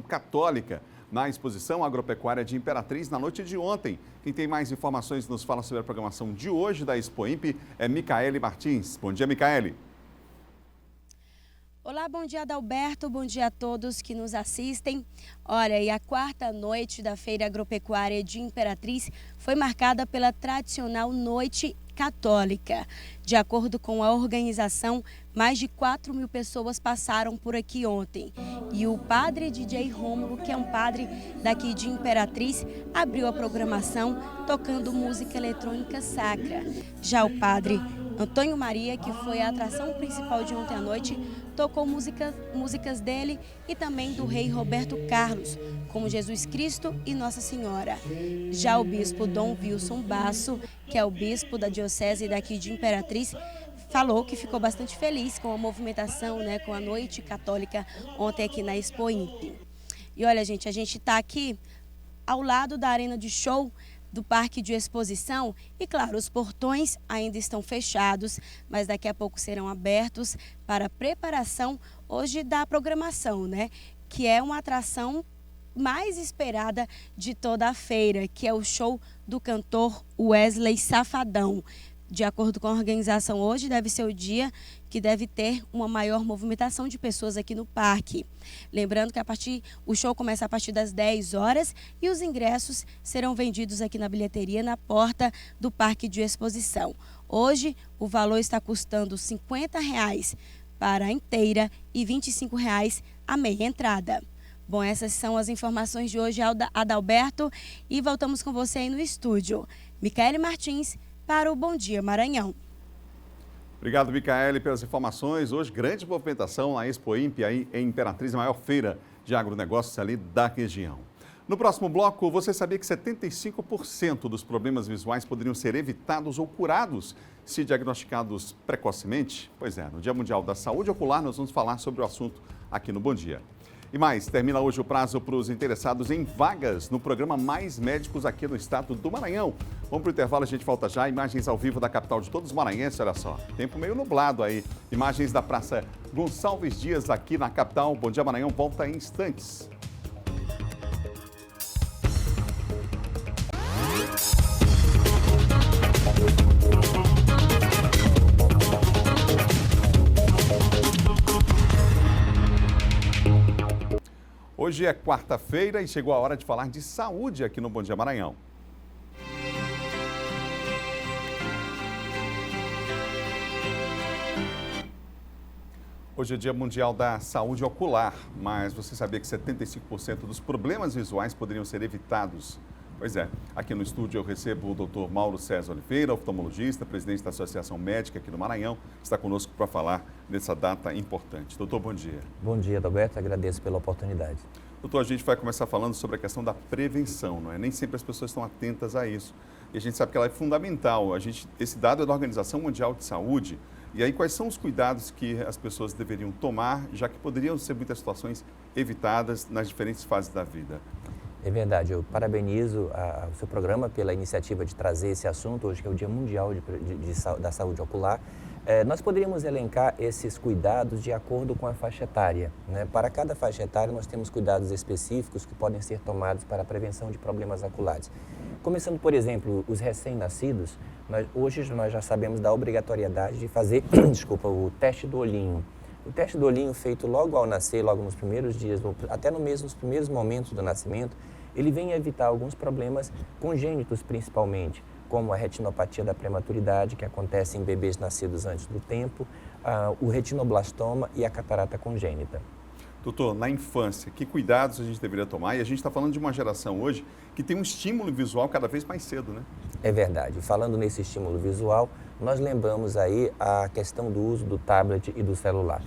católica na exposição agropecuária de Imperatriz na noite de ontem. Quem tem mais informações nos fala sobre a programação de hoje da Expoimp é Micaele Martins. Bom dia, Micaele. Olá, bom dia, Adalberto, bom dia a todos que nos assistem. Olha, e a quarta noite da Feira Agropecuária de Imperatriz foi marcada pela tradicional Noite Católica. De acordo com a organização, Mais de 4.000 pessoas passaram por aqui ontem. E o padre DJ Rômulo, que é um padre daqui de Imperatriz, abriu a programação tocando música eletrônica sacra. Já o padre Antônio Maria, que foi a atração principal de ontem à noite, tocou músicas dele e também do rei Roberto Carlos, como Jesus Cristo e Nossa Senhora. Já o bispo Dom Wilson Basso, que é o bispo da diocese daqui de Imperatriz, falou que ficou bastante feliz com a movimentação, com a noite católica ontem aqui na Expo Imp. E olha, gente, a gente está aqui ao lado da arena de show do Parque de Exposição e, claro, os portões ainda estão fechados, mas daqui a pouco serão abertos para a preparação hoje da programação, que é uma atração mais esperada de toda a feira, que é o show do cantor Wesley Safadão. De acordo com a organização, hoje deve ser o dia que deve ter uma maior movimentação de pessoas aqui no parque. Lembrando que o show começa a partir das 10 horas e os ingressos serão vendidos aqui na bilheteria na porta do Parque de Exposição. Hoje, o valor está custando R$ 50 para a inteira e R$ 25 a meia entrada. Bom, essas são as informações de hoje, Adalberto, e voltamos com você aí no estúdio. Micaele Martins, para o Bom Dia Maranhão. Obrigado, Micaele, pelas informações. Hoje, grande movimentação na Expo Imp, aí em Imperatriz, a maior feira de agronegócios ali da região. No próximo bloco, você sabia que 75% dos problemas visuais poderiam ser evitados ou curados se diagnosticados precocemente? Pois é, no Dia Mundial da Saúde Ocular, nós vamos falar sobre o assunto aqui no Bom Dia. E mais, termina hoje o prazo para os interessados em vagas no programa Mais Médicos aqui no estado do Maranhão. Vamos para o intervalo, a gente volta já. Imagens ao vivo da capital de todos os maranhenses, olha só. Tempo meio nublado aí. Imagens da Praça Gonçalves Dias aqui na capital. Bom Dia Maranhão volta em instantes. Hoje é quarta-feira e chegou a hora de falar de saúde aqui no Bom Dia Maranhão. Hoje é Dia Mundial da Saúde Ocular, mas você sabia que 75% dos problemas visuais poderiam ser evitados? Pois é, aqui no estúdio eu recebo o Dr. Mauro César Oliveira, oftalmologista, presidente da Associação Médica aqui do Maranhão, que está conosco para falar dessa data importante. Doutor, bom dia. Bom dia, Adalberto, agradeço pela oportunidade. Doutor, a gente vai começar falando sobre a questão da prevenção, não é? Nem sempre as pessoas estão atentas a isso. E a gente sabe que ela é fundamental. Esse dado é da Organização Mundial de Saúde. E aí, quais são os cuidados que as pessoas deveriam tomar, já que poderiam ser muitas situações evitadas nas diferentes fases da vida? É verdade, eu parabenizo o seu programa pela iniciativa de trazer esse assunto, hoje que é o Dia Mundial da Saúde Ocular. Nós poderíamos elencar esses cuidados de acordo com a faixa etária, né? Para cada faixa etária, nós temos cuidados específicos que podem ser tomados para a prevenção de problemas oculares. Começando, por exemplo, os recém-nascidos, hoje nós já sabemos da obrigatoriedade de fazer o teste do olhinho. O teste do olhinho feito logo ao nascer, logo nos primeiros dias, até nos primeiros momentos do nascimento, ele vem evitar alguns problemas congênitos principalmente, como a retinopatia da prematuridade, que acontece em bebês nascidos antes do tempo, o retinoblastoma e a catarata congênita. Doutor, na infância, que cuidados a gente deveria tomar? E a gente está falando de uma geração hoje que tem um estímulo visual cada vez mais cedo, né? É verdade. Falando nesse estímulo visual, nós lembramos aí a questão do uso do tablet e do celular.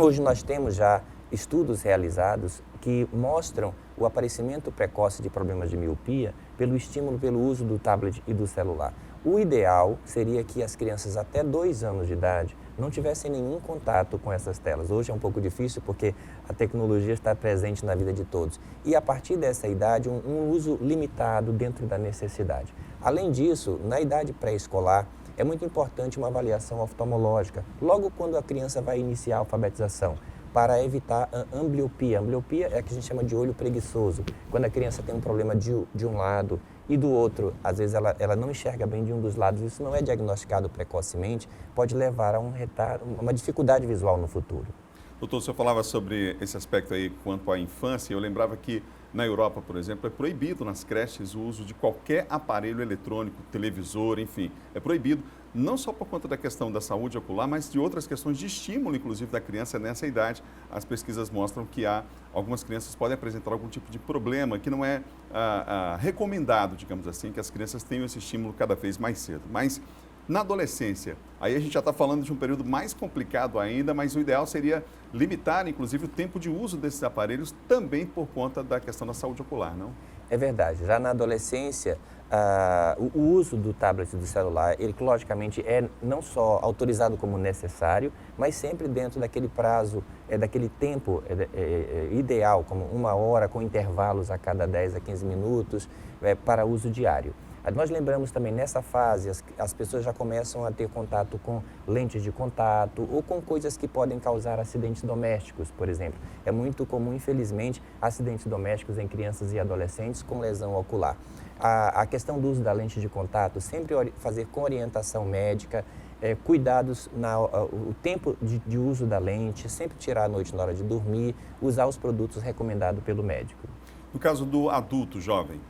Hoje nós temos já estudos realizados que mostram o aparecimento precoce de problemas de miopia pelo estímulo pelo uso do tablet e do celular. O ideal seria que as crianças até 2 anos de idade não tivessem nenhum contato com essas telas. Hoje é um pouco difícil porque a tecnologia está presente na vida de todos. E a partir dessa idade, um uso limitado dentro da necessidade. Além disso, na idade pré-escolar, é muito importante uma avaliação oftalmológica, logo quando a criança vai iniciar a alfabetização, para evitar a ambliopia. A ambliopia é a que a gente chama de olho preguiçoso, quando a criança tem um problema de um lado e do outro, às vezes ela não enxerga bem de um dos lados, isso não é diagnosticado precocemente, pode levar a uma dificuldade visual no futuro. Doutor, o senhor falava sobre esse aspecto aí quanto à infância, eu lembrava que Na Europa, por exemplo, é proibido nas creches o uso de qualquer aparelho eletrônico, televisor, enfim, é proibido, não só por conta da questão da saúde ocular, mas de outras questões de estímulo, inclusive, da criança nessa idade. As pesquisas mostram que algumas crianças podem apresentar algum tipo de problema que não é recomendado, digamos assim, que as crianças tenham esse estímulo cada vez mais cedo. Mas na adolescência, aí a gente já está falando de um período mais complicado ainda, mas o ideal seria limitar, inclusive, o tempo de uso desses aparelhos também por conta da questão da saúde ocular, não? É verdade. Já na adolescência, o uso do tablet e do celular, ele logicamente é não só autorizado como necessário, mas sempre dentro daquele prazo, daquele tempo ideal, como 1 hora, com intervalos a cada 10 a 15 minutos, para uso diário. Nós lembramos também, nessa fase, as pessoas já começam a ter contato com lentes de contato ou com coisas que podem causar acidentes domésticos, por exemplo. É muito comum, infelizmente, acidentes domésticos em crianças e adolescentes com lesão ocular. A questão do uso da lente de contato, sempre fazer com orientação médica, cuidados, o tempo de uso da lente, sempre tirar à noite na hora de dormir, usar os produtos recomendados pelo médico. No caso do adulto jovem?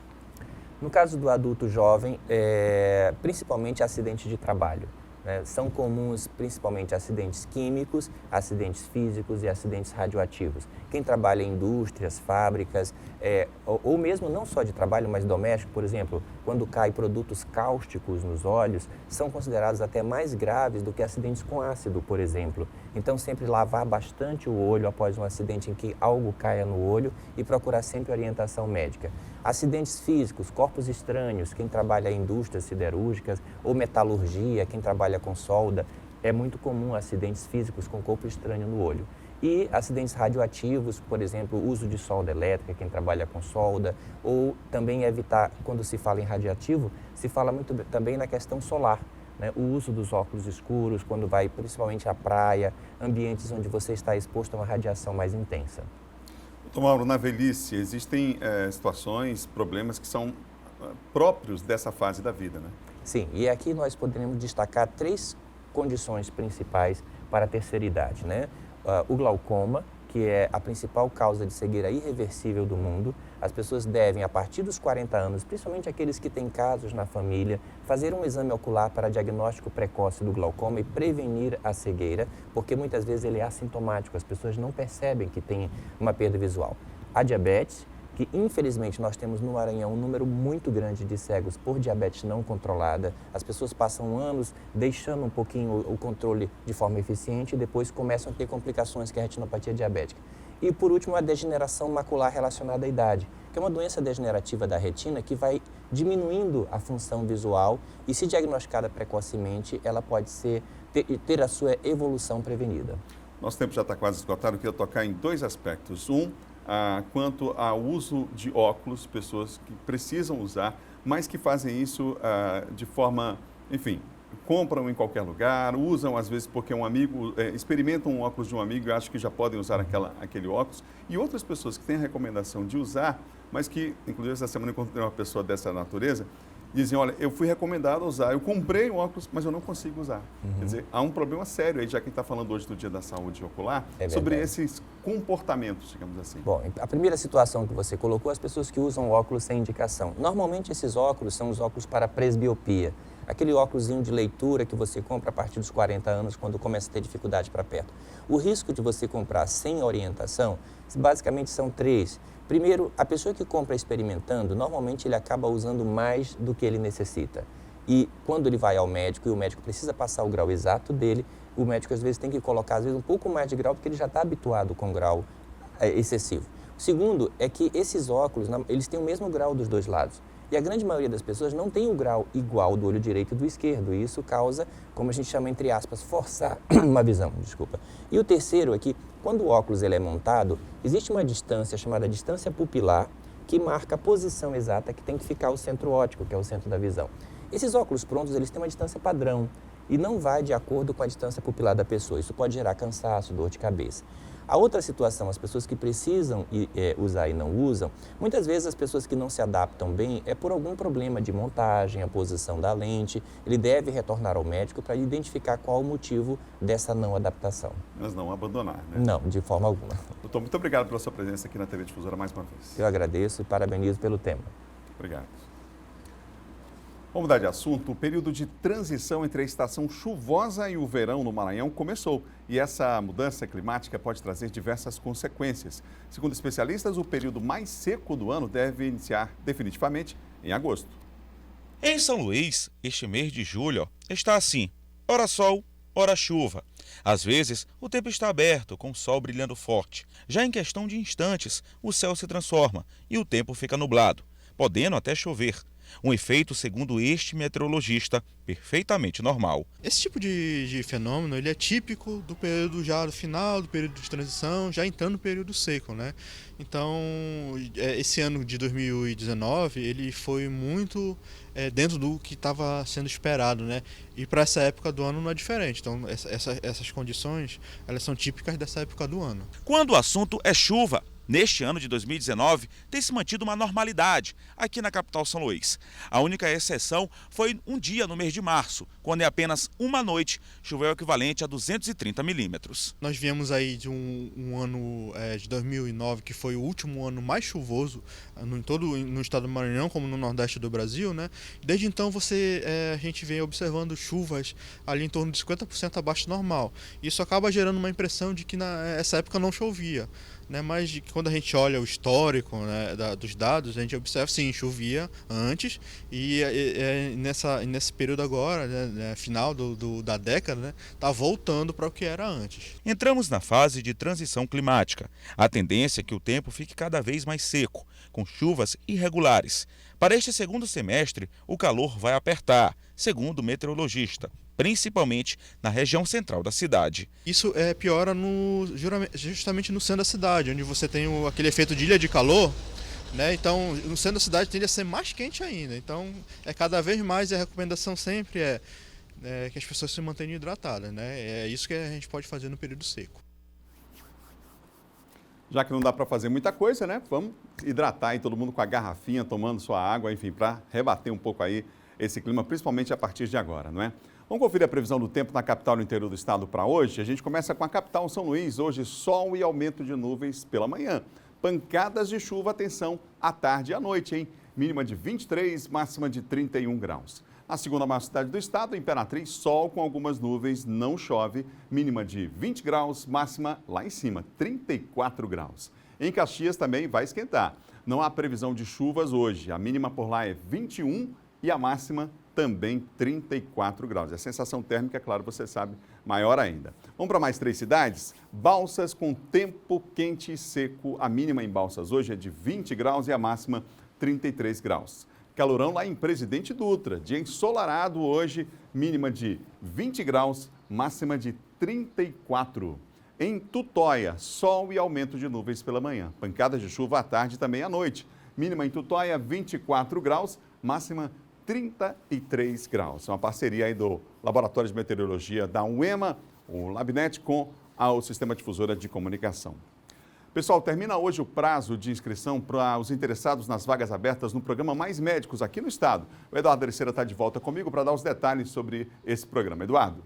No caso do adulto jovem, principalmente acidentes de trabalho. São comuns principalmente acidentes químicos, acidentes físicos e acidentes radioativos. Quem trabalha em indústrias, fábricas, ou mesmo não só de trabalho, mas doméstico, por exemplo, quando caem produtos cáusticos nos olhos, são considerados até mais graves do que acidentes com ácido, por exemplo. Então, sempre lavar bastante o olho após um acidente em que algo caia no olho e procurar sempre orientação médica. Acidentes físicos, corpos estranhos, quem trabalha em indústrias siderúrgicas ou metalurgia, quem trabalha com solda, é muito comum acidentes físicos com corpo estranho no olho. E acidentes radioativos, por exemplo, o uso de solda elétrica, quem trabalha com solda, ou também evitar, quando se fala em radioativo, se fala muito também na questão solar. O uso dos óculos escuros, quando vai principalmente à praia, ambientes onde você está exposto a uma radiação mais intensa. Doutor Mauro, na velhice existem situações, problemas que são próprios dessa fase da vida, né? Sim, e aqui nós poderemos destacar 3 condições principais para a terceira idade, né? O glaucoma, que é a principal causa de cegueira irreversível do mundo. As pessoas devem, a partir dos 40 anos, principalmente aqueles que têm casos na família, fazer um exame ocular para diagnóstico precoce do glaucoma e prevenir a cegueira, porque muitas vezes ele é assintomático, as pessoas não percebem que tem uma perda visual. A diabetes, que infelizmente nós temos no Maranhão um número muito grande de cegos por diabetes não controlada. As pessoas passam anos deixando um pouquinho o controle de forma eficiente e depois começam a ter complicações, que é a retinopatia diabética. E por último, a degeneração macular relacionada à idade, que é uma doença degenerativa da retina que vai diminuindo a função visual e, se diagnosticada precocemente, ela pode ter a sua evolução prevenida. Nosso tempo já está quase esgotado, eu queria tocar em 2 aspectos. Quanto ao uso de óculos, pessoas que precisam usar, mas que fazem isso de forma, enfim, compram em qualquer lugar, usam às vezes porque um amigo, experimentam um óculos de um amigo e acham que já podem usar aquele óculos. E outras pessoas que têm a recomendação de usar, mas que, inclusive essa semana eu encontrei uma pessoa dessa natureza, dizem, olha, eu fui recomendado a usar, eu comprei o óculos, mas eu não consigo usar. Quer dizer, há um problema sério aí, já que a gente está falando hoje do Dia da Saúde Ocular, sobre esses comportamentos, digamos assim. Bom, a primeira situação que você colocou, as pessoas que usam óculos sem indicação. Normalmente esses óculos são os óculos para presbiopia, aquele óculosinho de leitura que você compra a partir dos 40 anos, quando começa a ter dificuldade para perto. O risco de você comprar sem orientação, basicamente são 3. Primeiro, a pessoa que compra experimentando, normalmente ele acaba usando mais do que ele necessita. E quando ele vai ao médico e o médico precisa passar o grau exato dele, o médico às vezes tem que colocar às vezes um pouco mais de grau porque ele já está habituado com grau excessivo. O segundo é que esses óculos, eles têm o mesmo grau dos 2 lados. E a grande maioria das pessoas não tem o grau igual do olho direito e do esquerdo. E isso causa, como a gente chama, entre aspas, forçar uma visão, desculpa. E o terceiro é que, quando o óculos ele é montado, existe uma distância chamada distância pupilar, que marca a posição exata que tem que ficar o centro óptico, que é o centro da visão. Esses óculos prontos, eles têm uma distância padrão e não vai de acordo com a distância pupilar da pessoa. Isso pode gerar cansaço, dor de cabeça. A outra situação, as pessoas que precisam usar e não usam, muitas vezes as pessoas que não se adaptam bem é por algum problema de montagem, a posição da lente. Ele deve retornar ao médico para identificar qual o motivo dessa não adaptação. Mas não abandonar, né? Não, de forma alguma. Doutor, muito obrigado pela sua presença aqui na TV Difusora mais uma vez. Eu agradeço e parabenizo pelo tema. Obrigado. Vamos mudar de assunto. O período de transição entre a estação chuvosa e o verão no Maranhão começou. E essa mudança climática pode trazer diversas consequências. Segundo especialistas, o período mais seco do ano deve iniciar definitivamente em agosto. Em São Luís, este mês de julho está assim, ora sol, ora chuva. Às vezes, o tempo está aberto, com o sol brilhando forte. Já em questão de instantes, o céu se transforma e o tempo fica nublado, podendo até chover. Um efeito, segundo este meteorologista, perfeitamente normal. Esse tipo de fenômeno ele é típico do período já do final, do período de transição, já entrando no período seco, né? Então, esse ano de 2019, ele foi muito dentro do que estava sendo esperado, né? E para essa época do ano não é diferente. Então, essas condições, elas são típicas dessa época do ano. Quando o assunto é chuva, neste ano de 2019, tem se mantido uma normalidade aqui na capital São Luís. A única exceção foi um dia no mês de março, quando em apenas uma noite choveu o equivalente a 230 milímetros. Nós viemos aí de um ano de 2009, que foi o último ano mais chuvoso no estado do Maranhão, como no Nordeste do Brasil, né? Desde então a gente vem observando chuvas ali em torno de 50% abaixo do normal. Isso acaba gerando uma impressão de que nessa época não chovia. Né, mas quando a gente olha o histórico, né, dos dados, a gente observa, sim, chovia antes e nesse período agora, né, final da década, né, tá voltando para o que era antes. Entramos na fase de transição climática. A tendência é que o tempo fique cada vez mais seco, com chuvas irregulares. Para este segundo semestre, o calor vai apertar, segundo o meteorologista, principalmente na região central da cidade. Isso piora justamente no centro da cidade, onde você tem aquele efeito de ilha de calor, né? Então, no centro da cidade tende a ser mais quente ainda. Então, cada vez mais a recomendação sempre é que as pessoas se mantenham hidratadas, né? É isso que a gente pode fazer no período seco. Já que não dá para fazer muita coisa, né? Vamos hidratar aí todo mundo com a garrafinha, tomando sua água, enfim, para rebater um pouco aí esse clima, principalmente a partir de agora, não é? Vamos conferir a previsão do tempo na capital e no interior do estado para hoje. A gente começa com a capital São Luís. Hoje, sol e aumento de nuvens pela manhã. Pancadas de chuva, atenção, à tarde e à noite, hein? Mínima de 23, máxima de 31 graus. A segunda maior cidade do estado, Imperatriz, sol com algumas nuvens, não chove. Mínima de 20 graus, máxima lá em cima, 34 graus. Em Caxias também vai esquentar. Não há previsão de chuvas hoje. A mínima por lá é 21 e a máxima também 34 graus. A sensação térmica, claro, você sabe, maior ainda. Vamos para mais 3 cidades? Balsas com tempo quente e seco. A mínima em Balsas hoje é de 20 graus e a máxima 33 graus. Calorão lá em Presidente Dutra. Dia ensolarado hoje, mínima de 20 graus, máxima de 34. Em Tutóia, sol e aumento de nuvens pela manhã. Pancadas de chuva à tarde e também à noite. Mínima em Tutóia, 24 graus, máxima 33 graus. Uma parceria aí do Laboratório de Meteorologia da UEMA, o Labnet, com o Sistema Difusora de Comunicação. Pessoal, termina hoje o prazo de inscrição para os interessados nas vagas abertas no programa Mais Médicos aqui no estado. O Eduardo Aleceira está de volta comigo para dar os detalhes sobre esse programa. Eduardo.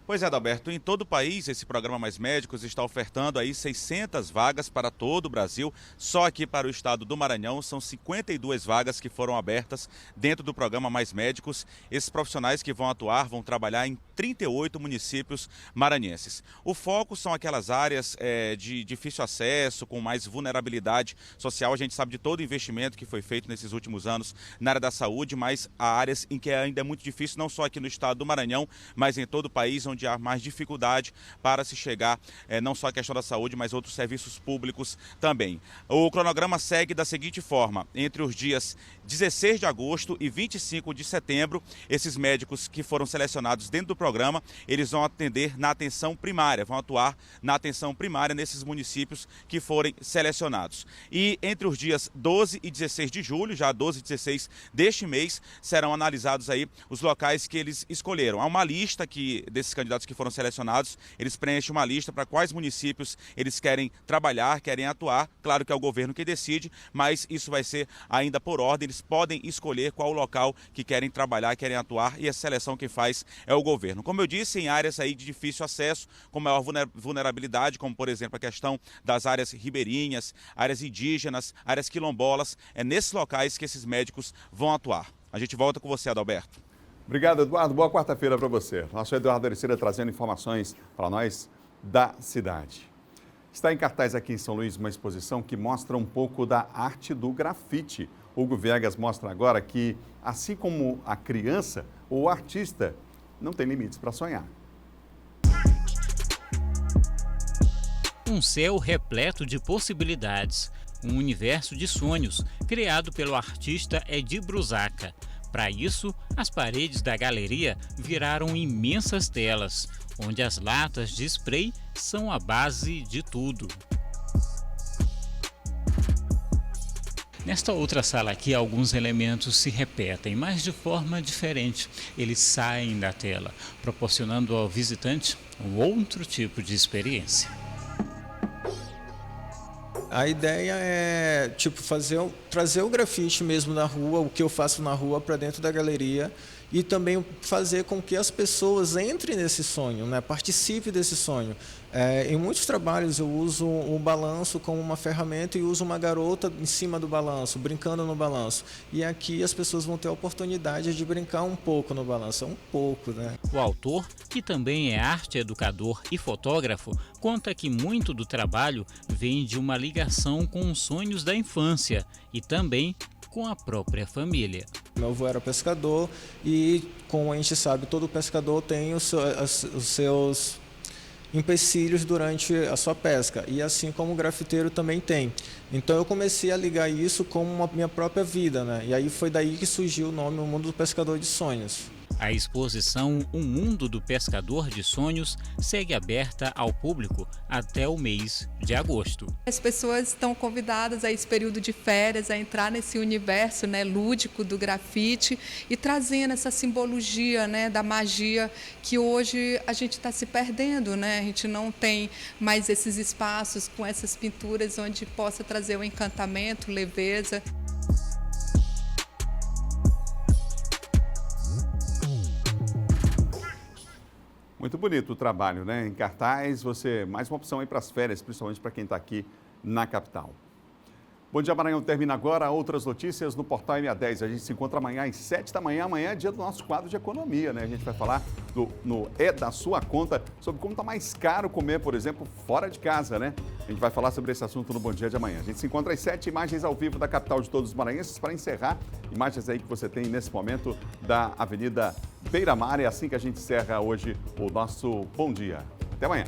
Pois é, Adalberto, em todo o país esse programa Mais Médicos está ofertando aí 600 vagas para todo o Brasil. Só aqui para o estado do Maranhão são 52 vagas que foram abertas dentro do programa Mais Médicos. Esses profissionais que vão atuar vão trabalhar em 38 municípios maranhenses. O foco são aquelas áreas de difícil acesso, com mais vulnerabilidade social. A gente sabe de todo o investimento que foi feito nesses últimos anos na área da saúde, mas há áreas em que ainda é muito difícil, não só aqui no estado do Maranhão, mas em todo o país, onde onde há mais dificuldade para se chegar, não só a questão da saúde, mas outros serviços públicos também. O cronograma segue da seguinte forma: entre os dias 16 de agosto e 25 de setembro, esses médicos que foram selecionados dentro do programa, eles vão atender na atenção primária, vão atuar na atenção primária nesses municípios que forem selecionados. E entre os dias 12 e 16 de julho, já 12 e 16 deste mês, serão analisados aí os locais que eles escolheram. Há uma lista desses candidatos que foram selecionados, eles preenchem uma lista para quais municípios eles querem trabalhar, querem atuar. Claro que é o governo que decide, mas isso vai ser ainda por ordem. Eles podem escolher qual o local que querem trabalhar, querem atuar, e a seleção que faz é o governo. Como eu disse, em áreas aí de difícil acesso, com maior vulnerabilidade, como por exemplo a questão das áreas ribeirinhas, áreas indígenas, áreas quilombolas, é nesses locais que esses médicos vão atuar. A gente volta com você, Adalberto. Obrigado, Eduardo. Boa quarta-feira para você. Nosso Eduardo Ercília trazendo informações para nós da cidade. Está em cartaz aqui em São Luís uma exposição que mostra um pouco da arte do grafite. Hugo Viegas mostra agora que, assim como a criança, o artista não tem limites para sonhar. Um céu repleto de possibilidades, um universo de sonhos criado pelo artista Edi Brusaca. Para isso, as paredes da galeria viraram imensas telas, onde as latas de spray são a base de tudo. Nesta outra sala aqui, alguns elementos se repetem, mas de forma diferente. Eles saem da tela, proporcionando ao visitante um outro tipo de experiência. A ideia é trazer o grafite mesmo na rua, o que eu faço na rua, para dentro da galeria, e também fazer com que as pessoas entrem nesse sonho, né? Participem desse sonho. Em muitos trabalhos eu uso o balanço como uma ferramenta e uso uma garota em cima do balanço, brincando no balanço. E aqui as pessoas vão ter a oportunidade de brincar um pouco no balanço, um pouco, né? O autor, que também é arte educador e fotógrafo, conta que muito do trabalho vem de uma ligação com os sonhos da infância e também com a própria família. Meu avô era pescador e, como a gente sabe, todo pescador tem os seus empecilhos durante a sua pesca, e assim como o grafiteiro também tem. Então eu comecei a ligar isso com a minha própria vida, né? E aí foi daí que surgiu o nome O Mundo do Pescador de Sonhos. A exposição O Mundo do Pescador de Sonhos segue aberta ao público até o mês de agosto. As pessoas estão convidadas a esse período de férias a entrar nesse universo, né, lúdico do grafite e trazendo essa simbologia, né, da magia que hoje a gente está se perdendo, né? A gente não tem mais esses espaços com essas pinturas onde possa trazer o encantamento, leveza. Muito bonito o trabalho, né? Em cartaz, mais uma opção aí para as férias, principalmente para quem está aqui na capital. Bom Dia Maranhão termina agora. Outras notícias no Portal MA10. A gente se encontra amanhã às 7 da manhã. Amanhã é dia do nosso quadro de economia, né? A gente vai falar no É da Sua Conta sobre como está mais caro comer, por exemplo, fora de casa, né? A gente vai falar sobre esse assunto no Bom Dia de amanhã. A gente se encontra às 7, imagens ao vivo da capital de todos os maranhenses. Para encerrar, imagens aí que você tem nesse momento da Avenida Beira-Mar. É assim que a gente encerra hoje o nosso Bom Dia. Até amanhã.